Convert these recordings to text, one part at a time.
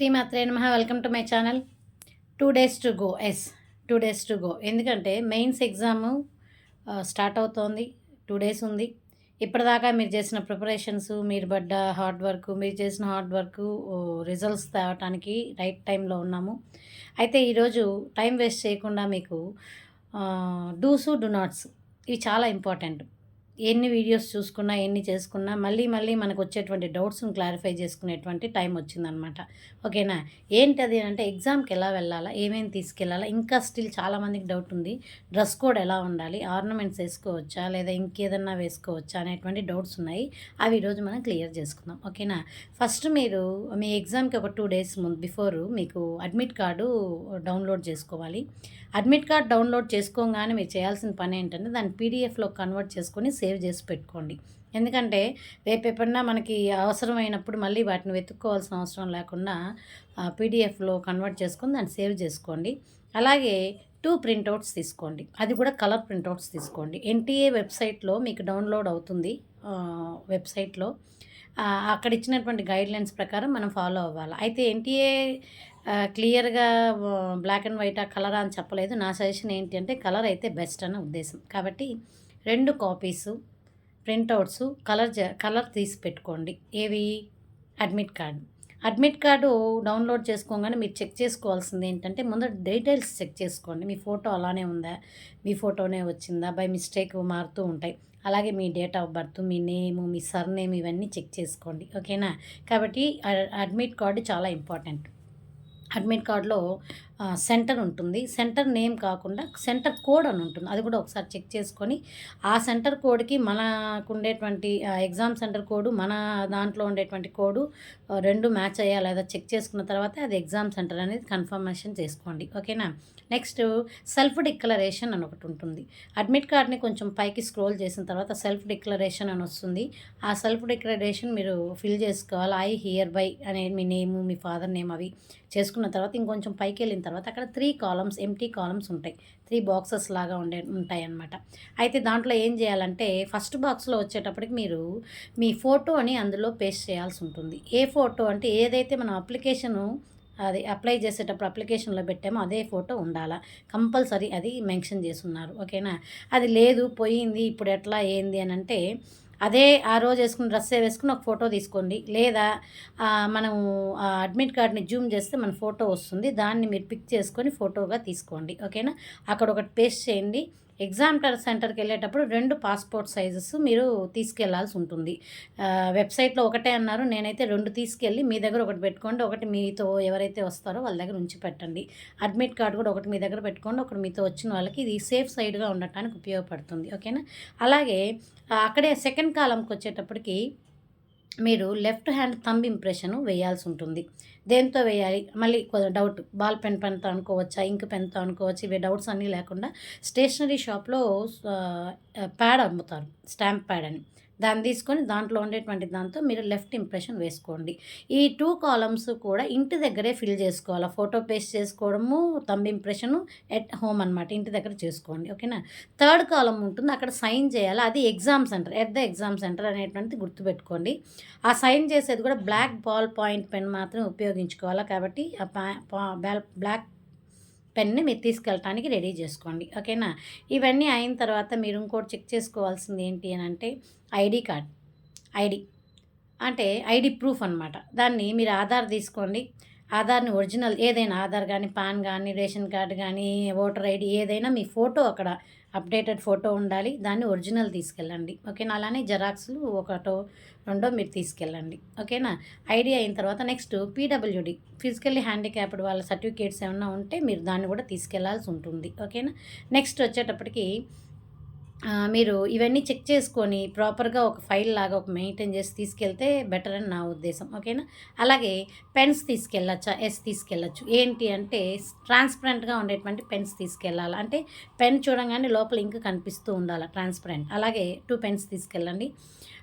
శ్రీమాత్రే నమః. Welcome to my channel. 2 days to go. 2 days to go. ఎందుకంటే mains exam start అవుతోంది. 2 days ఉంది. ఇప్పటిదాకా మీరు చేసిన ప్రిపరేషన్స్, మీరు పడ్డ హార్డ్ వర్క్, మీరు చేసిన హార్డ్ వర్క్ రిజల్ట్స్ తేవటానికి రైట్ టైంలో ఉన్నాము. అయితే ఈరోజు టైం వేస్ట్ చేయకుండా మీకు డూస్, డు నాట్స్ ఇవి చాలా ఇంపార్టెంట్. ఎన్ని వీడియోస్ చూసుకున్నా, ఎన్ని చేసుకున్నా మళ్ళీ మళ్ళీ మనకు వచ్చేటువంటి డౌట్స్‌ని క్లారిఫై చేసుకునేటువంటి టైం వచ్చిందనమాట. ఓకేనా? ఏంటది అంటే ఎగ్జామ్‌కి ఎలా వెళ్ళాలా? ఏమేమి తీసుకెళ్ళాలా? ఇంకా స్టిల్ చాలామందికి డౌట్ ఉంది. డ్రెస్ కోడ్ ఎలా ఉండాలి? ఆర్నమెంట్స్ ఏసుకోవచ్చా? లేదా ఇంకేదన్నా వేసుకోవచ్చా? అనేటువంటి డౌట్స్ ఉన్నాయి. అవి ఈరోజు మనం క్లియర్ చేసుకుందాం. ఓకేనా? ఫస్ట్ మీరు మీ ఎగ్జామ్‌కి ఒక 2 డేస్ బిఫోరు మీకు అడ్మిట్ కార్డు డౌన్లోడ్ చేసుకోవాలి. అడ్మిట్ కార్డ్ డౌన్లోడ్ చేసుకోగానే మీరు చేయాల్సిన పని ఏంటంటే దాన్ని పీడిఎఫ్‌లో కన్వర్ట్ చేసుకొని సేవ్ చేసి పెట్టుకోండి. ఎందుకంటే రేపు ఎప్పుడన్నా మనకి అవసరమైనప్పుడు మళ్ళీ వాటిని వెతుక్కోవాల్సిన అవసరం లేకుండా పీడిఎఫ్‌లో కన్వర్ట్ చేసుకొని దాన్ని సేవ్ చేసుకోండి. అలాగే 2 ప్రింటౌట్స్ తీసుకోండి. అది కూడా కలర్ ప్రింటౌట్స్ తీసుకోండి. ఎన్టీఏ వెబ్సైట్లో మీకు డౌన్లోడ్ అవుతుంది. వెబ్సైట్లో అక్కడ ఇచ్చినటువంటి గైడ్లైన్స్ ప్రకారం మనం ఫాలో అవ్వాలి. అయితే ఎన్టీఏ క్లియర్‌గా బ్లాక్ అండ్ వైటా, కలరా అని చెప్పలేదు. నా సజెషన్ ఏంటి అంటే కలర్ అయితే బెస్ట్ అన్న ఉద్దేశం. కాబట్టి 2 కాపీసు ప్రింటౌట్స్ కలర్ తీసి పెట్టుకోండి. ఏవి? Admit card. Admit card download చేసుకోగానే మీరు చెక్ చేసుకోవాల్సింది ఏంటంటే ముందర డీటెయిల్స్ చెక్ చేసుకోండి. మీ ఫోటో అలానే ఉందా? మీ ఫోటోనే వచ్చిందా? బై మిస్టేక్ మారుతూ ఉంటాయి. అలాగే మీ డేట్ ఆఫ్ బర్త్, మీ నేము, మీ సర్నేమ్ ఇవన్నీ చెక్ చేసుకోండి. ఓకేనా? కాబట్టి అడ్మిట్ కార్డు చాలా ఇంపార్టెంట్. అడ్మిట్ కార్డ్‌లో సెంటర్ ఉంటుంది. సెంటర్ నేమ్ కాకుండా సెంటర్ కోడ్ అని ఉంటుంది. అది కూడా ఒకసారి చెక్ చేసుకొని ఆ సెంటర్ కోడ్‌కి మనకుండేటువంటి ఎగ్జామ్ సెంటర్ కోడ్, మన దాంట్లో ఉండేటువంటి కోడు 2 మ్యాచ్ అయ్యా లేదా చెక్ చేసుకున్న తర్వాత అది ఎగ్జామ్ సెంటర్ అనేది కన్ఫర్మేషన్ చేసుకోండి. ఓకేనా? నెక్స్ట్ సెల్ఫ్ డిక్లరేషన్ అని ఒకటి ఉంటుంది. అడ్మిట్ కార్డ్‌ని కొంచెం పైకి స్క్రోల్ చేసిన తర్వాత సెల్ఫ్ డిక్లరేషన్ అని వస్తుంది. ఆ సెల్ఫ్ డిక్లరేషన్ మీరు ఫిల్ చేసుకోవాలి. ఐ హియర్ బై అనే మీ నేము, మీ ఫాదర్ నేమ్ అవి చేసుకున్న తర్వాత ఇంకొంచెం పైకి వెళ్ళిన తర్వాత అక్కడ 3 కాలమ్స్, ఎంప్టీ కాలమ్స్ ఉంటాయి. 3 బాక్సెస్ లాగా ఉంటాయన్నమాట. అయితే దాంట్లో ఏం చేయాలంటే ఫస్ట్ బాక్స్లో వచ్చేటప్పటికి మీరు మీ ఫోటోని అందులో పేస్ట్ చేయాల్సి ఉంటుంది. ఏ ఫోటో అంటే ఏదైతే మనం అది అప్లై చేసేటప్పుడు అప్లికేషన్లో పెట్టామో అదే ఫోటో ఉండాలా. కంపల్సరీ అది మెన్షన్ చేసి ఉన్నారు. ఓకేనా? అది లేదు, పోయింది, ఇప్పుడు ఎట్లా ఏంది అని అంటే అదే ఆ రోజు వేసుకున్న డ్రెస్సే వేసుకుని ఒక ఫోటో తీసుకోండి. లేదా మనం అడ్మిట్ కార్డ్‌ని జూమ్ చేస్తే మన ఫోటో వస్తుంది. దాన్ని మీరు పిక్ చేసుకొని ఫోటోగా తీసుకోండి. ఓకేనా? అక్కడ ఒకటి పేస్ట్ చేయండి. ఎగ్జామ్ సెంటర్కి వెళ్ళేటప్పుడు 2 పాస్పోర్ట్ సైజెస్ మీరు తీసుకెళ్లాల్సి ఉంటుంది. వెబ్సైట్లో ఒకటే అన్నారు. నేనైతే 2 తీసుకెళ్ళి మీ దగ్గర ఒకటి పెట్టుకోండి. ఒకటి మీతో ఎవరైతే వస్తారో వాళ్ళ దగ్గర ఉంచి పెట్టండి. అడ్మిట్ కార్డ్ కూడా ఒకటి మీ దగ్గర పెట్టుకోండి. ఒకటి మీతో వచ్చిన వాళ్ళకి ఇది సేఫ్ సైడ్గా ఉండటానికి ఉపయోగపడుతుంది. ఓకేనా? అలాగే అక్కడే సెకండ్ కాలమ్కి వచ్చేటప్పటికి మీరు లెఫ్ట్ హ్యాండ్ థంబ్ ఇంప్రెషన్ వేయాల్సి ఉంటుంది. దేంతో వేయాలి? మళ్ళీ కొద్దిగా డౌట్. బాల్ పెన్తో అనుకోవచ్చా? ఇంక్ పెన్తో అనుకోవచ్చు. ఇవి డౌట్స్ అన్నీ లేకుండా స్టేషనరీ షాప్‌లో ప్యాడ్ అమ్ముతారు. స్టాంప్ ప్యాడ్ అని. దాన్ని తీసుకొని దాంట్లో ఉండేటువంటి దాంతో మీరు లెఫ్ట్ ఇంప్రెషన్ వేసుకోండి. ఈ 2 కాలమ్స్ కూడా ఇంటి దగ్గరే ఫిల్ చేసుకోవాలి. ఫోటో పేస్ట్ చేసుకోవడము, థంబ్ ఇంప్రెషను ఎట్ హోమ్ అనమాట. ఇంటి దగ్గర చేసుకోండి. ఓకేనా? థర్డ్ కాలమ్ ఉంటుంది. అక్కడ సైన్ చేయాలి. అది exam centre. At the exam centre అనేటువంటిది గుర్తుపెట్టుకోండి. ఆ సైన్ చేసేది కూడా బ్లాక్ బాల్ పాయింట్ పెన్ మాత్రమే ఉపయోగించుకోవాలి. కాబట్టి బ్లాక్ పెన్ని మీరు తీసుకెళ్ళటానికి రెడీ చేసుకోండి. ఓకేనా? ఇవన్నీ అయిన తర్వాత మీరు ఇంకోటి చెక్ చేసుకోవాల్సింది ఏంటి అని అంటే ఐడి అంటే ఐడి ప్రూఫ్ అనమాట. దాన్ని మీరు ఆధార్ తీసుకోండి. ఆధార్‌ని ఒరిజినల్ ఏదైనా ఆధార్ కానీ, పాన్ కానీ, రేషన్ కార్డ్ కానీ, ఓటర్ ఐడి ఏదైనా మీ ఫోటో అక్కడ అప్డేటెడ్ ఫోటో ఉండాలి. దాన్ని ఒరిజినల్ తీసుకెళ్ళండి. ఓకేనా? అలానే జెరాక్స్‌లు ఒకటో, రెండో మీరు తీసుకెళ్ళండి. ఓకేనా? ఐడి అయిన తర్వాత నెక్స్ట్ పీడబ్ల్యూడీ ఫిజికల్లీ హ్యాండిక్యాప్డ్ వాళ్ళ సర్టిఫికేట్స్ ఏమన్నా ఉంటే మీరు దాన్ని కూడా తీసుకెళ్లాల్సి ఉంటుంది. ఓకేనా? నెక్స్ట్ వచ్చేటప్పటికి మీరు ఇవన్నీ చెక్ చేసుకొని ప్రాపర్‌గా ఒక ఫైల్ లాగా ఒక మెయింటైన్ చేసి తీసుకెళ్తే బెటర్ అని నా ఉద్దేశం. ఓకేనా? అలాగే పెన్స్ తీసుకెళ్ళొచ్చా? తీసుకెళ్ళొచ్చు. ఏంటి అంటే ట్రాన్స్పరెంట్‌గా ఉండేటువంటి పెన్స్ తీసుకెళ్ళాలి. అంటే పెన్ చూడంగానే లోపల ఇంక్ కనిపిస్తూ ఉండాలి ట్రాన్స్పరెంట్. అలాగే 2 పెన్స్ తీసుకెళ్ళండి.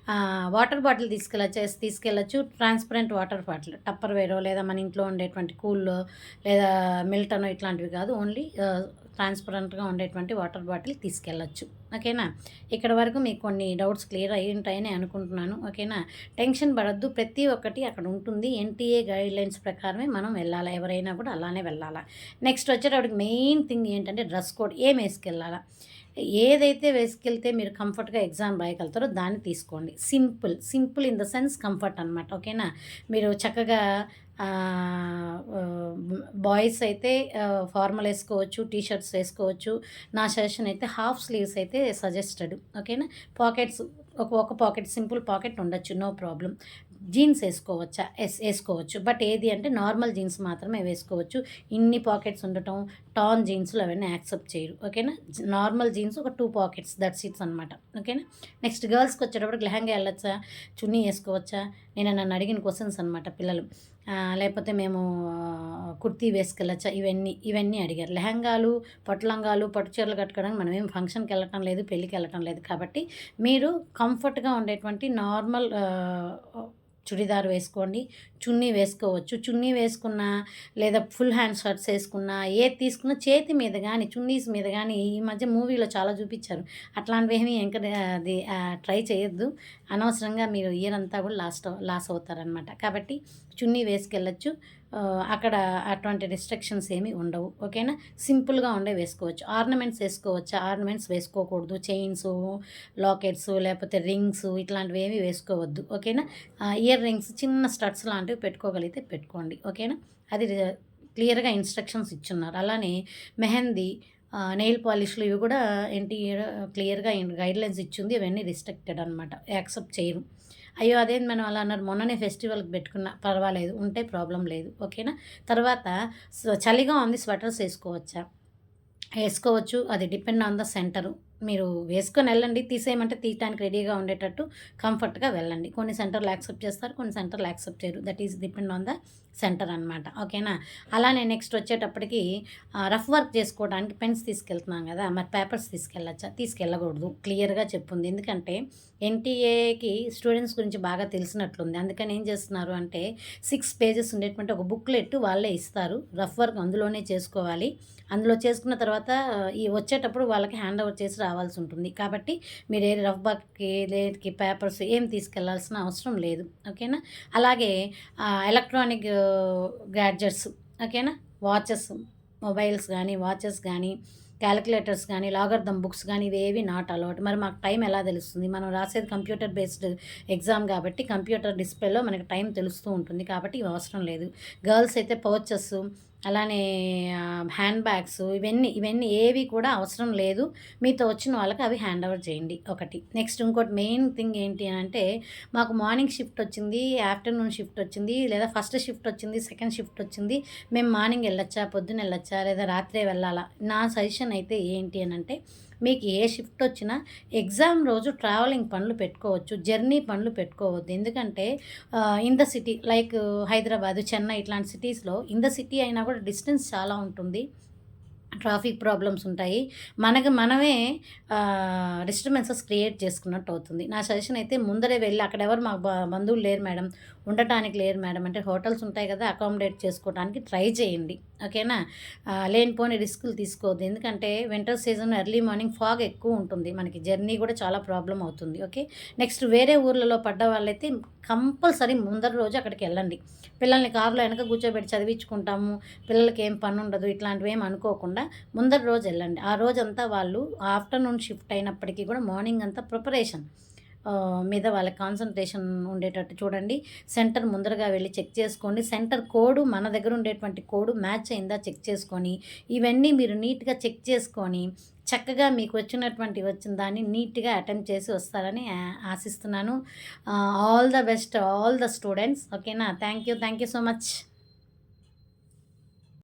వాటర్ బాటిల్ తీసుకెళ్ళొచ్చా? తీసుకెళ్ళొచ్చు. ట్రాన్స్పరెంట్ వాటర్ బాటిల్ టప్పర్‌వేరో లేదా మన ఇంట్లో ఉండేటువంటి కూల్లో లేదా మిల్టనో ఇట్లాంటివి కాదు. ఓన్లీ ట్రాన్స్పరెంట్గా ఉండేటువంటి వాటర్ బాటిల్ తీసుకెళ్ళచ్చు. ఓకేనా? ఇక్కడ వరకు మీకు కొన్ని డౌట్స్ క్లియర్ అయ్యి ఉంటాయని అనుకుంటున్నాను. ఓకేనా? టెన్షన్ పడొద్దు, ప్రతి ఒక్కటి అక్కడ ఉంటుంది. ఎన్టీఏ గైడ్లైన్స్ ప్రకారమే మనం వెళ్ళాలా, ఎవరైనా కూడా అలానే వెళ్ళాలా. నెక్స్ట్ వచ్చేటప్పటికి మెయిన్ థింగ్ ఏంటంటే డ్రెస్ కోడ్ ఏం వేసుకెళ్ళాలా. ఏదైతే వేసుకెళ్తే మీరు కంఫర్ట్గా ఎగ్జామ్ రాయగలుగుతారో దాన్ని తీసుకోండి. Simple in the sense comfort అనమాట. ఓకేనా? మీరు చక్కగా బాయ్స్ అయితే ఫార్మల్ వేసుకోవచ్చు, టీ షర్ట్స్ వేసుకోవచ్చు. నా సజెషన్ అయితే హాఫ్ స్లీవ్స్ అయితే సజెస్టెడ్. ఓకేనా? పాకెట్స్ ఒక పాకెట్, సింపుల్ పాకెట్ ఉండొచ్చు, నో ప్రాబ్లం. జీన్స్ వేసుకోవచ్చా? వేసుకోవచ్చు. బట్ ఏది అంటే నార్మల్ జీన్స్ మాత్రమే వేసుకోవచ్చు. ఇన్ని పాకెట్స్ ఉండటం, టాన్ జీన్స్లు అవన్నీ యాక్సెప్ట్ చేయరు. ఓకేనా? నార్మల్ జీన్స్ ఒక 2 పాకెట్స్, దట్స్ ఇట్స్ అనమాట. ఓకేనా? నెక్స్ట్ గర్ల్స్కి వచ్చేటప్పుడు లెహంగా వెళ్ళొచ్చా, చున్నీ వేసుకోవచ్చా, నేను నన్ను అడిగిన క్వశ్చన్స్ అనమాట పిల్లలు. లేకపోతే మేము కుర్తీ వేసుకెళ్ళచ్చా, ఇవన్నీ అడిగారు. లెహంగాలు, పట్టు చీరలు కట్టుకోవడానికి మనం ఏం ఫంక్షన్కి వెళ్ళటం లేదు, పెళ్ళికి వెళ్ళటం లేదు. కాబట్టి మీరు కంఫర్ట్గా ఉండేటువంటి నార్మల్ చుడిదార్ వేసుకోండి. చున్నీ వేసుకోవచ్చు. చున్నీ వేసుకున్నా లేదా ఫుల్ హ్యాండ్ షర్ట్స్ వేసుకున్నా, ఏది తీసుకున్నా చేతి మీద కానీ చున్నీస్ మీద కానీ ఈ మధ్య మూవీలో చాలా చూపించారు. అట్లాంటివి ఏమీ అది ట్రై చేయొద్దు. అనవసరంగా మీరు ఇయర్ అంతా కూడా లాస్ అవుతారనమాట. కాబట్టి చున్నీ వేసుకెళ్ళచ్చు. అక్కడ అటువంటి రిస్ట్రిక్షన్స్ ఏమీ ఉండవు. ఓకేనా? సింపుల్గా ఉండే వేసుకోవచ్చు. ఆర్నమెంట్స్ వేసుకోవచ్చా? ఆర్నమెంట్స్ వేసుకోకూడదు. చైన్స్, లాకెట్స్, లేకపోతే రింగ్స్ ఇట్లాంటివి ఏమీ వేసుకోవద్దు. ఓకేనా? ఇయర్ రింగ్స్, చిన్న స్టడ్స్ లాంటివి పెట్టుకోగలిగితే పెట్టుకోండి. ఓకేనా? అది క్లియర్గా ఇన్స్ట్రక్షన్స్ ఇచ్చున్నారు. అలానే మెహందీ, నెయిల్ పాలిష్లు ఇవి కూడా ఎన్టీఏ క్లియర్గా గైడ్లైన్స్ ఇచ్చింది. ఇవన్నీ రిస్ట్రిక్టెడ్ అనమాట, యాక్సెప్ట్ చేయరు. అయ్యో అదేంటి మనం అలా అన్నారు, మొన్ననే ఫెస్టివల్కి పెట్టుకున్నా, పర్వాలేదు, ఉంటే ప్రాబ్లం లేదు. ఓకేనా? తర్వాత చలిగా ఉంది, స్వెటర్స్ వేసుకోవచ్చా? వేసుకోవచ్చు. అది డిపెండ్ ఆన్ ద సెంటరు. మీరు వేసుకొని వెళ్ళండి, తీసేయమంటే తీయటానికి రెడీగా ఉండేటట్టు కంఫర్ట్గా వెళ్ళండి. కొన్ని సెంటర్లు యాక్సెప్ట్ చేస్తారు, కొన్ని సెంటర్లు యాక్సెప్ట్ చేయరు. That is depend on the centre అనమాట. ఓకేనా? అలానే నెక్స్ట్ వచ్చేటప్పటికి రఫ్ వర్క్ చేసుకోవడానికి పెన్స్ తీసుకెళ్తున్నాం కదా, మరి పేపర్స్ తీసుకెళ్ళచ్చా? తీసుకెళ్ళకూడదు, క్లియర్గా చెప్పుంది. ఎందుకంటే ఎన్టీఏకి స్టూడెంట్స్ గురించి బాగా తెలిసినట్లుంది. అందుకని ఏం చేస్తున్నారు అంటే 6 పేజెస్ ఉండేటువంటి ఒక బుక్లెట్ వాళ్ళే ఇస్తారు. రఫ్ వర్క్ అందులోనే చేసుకోవాలి. అందులో చేసుకున్న తర్వాత ఈ వచ్చేటప్పుడు వాళ్ళకి హ్యాండ్ ఓవర్ చేసి రావాల్సి ఉంటుంది. కాబట్టి మీరు ఏ రఫ్ వర్క్కి లేకి పేపర్స్ ఏం తీసుకెళ్లాల్సిన అవసరం లేదు. ఓకేనా? అలాగే ఎలక్ట్రానిక్ గ్యాడ్జెట్స్, ఓకేనా, వాచెస్, మొబైల్స్ కానీ, వాచెస్ కానీ, క్యాలిక్యులేటర్స్ కానీ, లాగర్థమ్ బుక్స్ కానీ ఇవేవి నాట్ అలౌడ్. మరి మాకు టైం ఎలా తెలుస్తుంది? మనం రాసేది కంప్యూటర్ బేస్డ్ ఎగ్జామ్ కాబట్టి కంప్యూటర్ డిస్ప్లేలో మనకి టైం తెలుస్తూ ఉంటుంది. కాబట్టి ఇవి అవసరం లేదు. గర్ల్స్ అయితే పౌచెస్, అలానే హ్యాండ్ బ్యాగ్స్, ఇవన్నీ ఏవి కూడా అవసరం లేదు. మీతో వచ్చిన వాళ్ళకి అవి హ్యాండ్ ఓవర్ చేయండి. ఒకటి. నెక్స్ట్ ఇంకోటి మెయిన్ థింగ్ ఏంటి అని అంటే, మాకు మార్నింగ్ షిఫ్ట్ వచ్చింది, ఆఫ్టర్నూన్ షిఫ్ట్ వచ్చింది, లేదా ఫస్ట్ షిఫ్ట్ వచ్చింది, సెకండ్ షిఫ్ట్ వచ్చింది, మేము మార్నింగ్ వెళ్ళొచ్చా, పొద్దున్న వెళ్ళొచ్చా, లేదా రాత్రే వెళ్ళాలా? నా సజెషన్ అయితే ఏంటి అని అంటే, మీకు ఏ షిఫ్ట్ వచ్చినా ఎగ్జామ్ రోజు ట్రావెలింగ్ పనులు పెట్టుకోవచ్చు, జర్నీ పనులు పెట్టుకోవద్దు. ఎందుకంటే in the city like Hyderabad, Chennai ఇట్లాంటి సిటీస్లో ఇన్ ద సిటీ అయినా కూడా డిస్టెన్స్ చాలా ఉంటుంది, ట్రాఫిక్ ప్రాబ్లమ్స్ ఉంటాయి. మనమే డిస్టర్బెన్సెస్ క్రియేట్ చేసుకున్నట్టు అవుతుంది. నా సజెషన్ అయితే ముందరే వెళ్ళి, అక్కడ ఎవరు మాకు బంధువులు లేరు మేడం, ఉండటానికి లేరు మేడం అంటే హోటల్స్ ఉంటాయి కదా, అకామిడేట్ చేసుకోవడానికి ట్రై చేయండి. ఓకేనా? లేనిపోని రిస్కులు తీసుకోవద్దు. ఎందుకంటే winter season early morning fog ఎక్కువ ఉంటుంది, మనకి జర్నీ కూడా చాలా ప్రాబ్లం అవుతుంది. ఓకే? నెక్స్ట్ వేరే ఊర్లలో పడ్డ వాళ్ళైతే కంపల్సరీ ముందర రోజు అక్కడికి వెళ్ళండి. పిల్లల్ని కారులో వెనక కూర్చోబెట్టి చదివించుకుంటాము, పిల్లలకి ఏం పని ఉండదు, ఇట్లాంటివి ఏం అనుకోకుండా ముందర రోజు వెళ్ళండి. ఆ రోజంతా వాళ్ళు ఆఫ్టర్నూన్ షిఫ్ట్ అయినప్పటికీ కూడా మార్నింగ్ అంతా ప్రిపరేషన్ మీద వాళ్ళకి కాన్సన్ట్రేషన్ ఉండేటట్టు చూడండి. సెంటర్ ముందరగా వెళ్ళి చెక్ చేసుకోండి. సెంటర్ కోడ్, మన దగ్గర ఉండేటువంటి కోడ్ మ్యాచ్ అయిందా చెక్ చేసుకొని, ఇవన్నీ మీరు నీట్గా చెక్ చేసుకొని చక్కగా మీకు వచ్చిన దాన్ని నీట్గా అటెంప్ట్ చేసి వస్తారని ఆశిస్తున్నాను. All the best all the students. ఓకేనా? Thank you so much.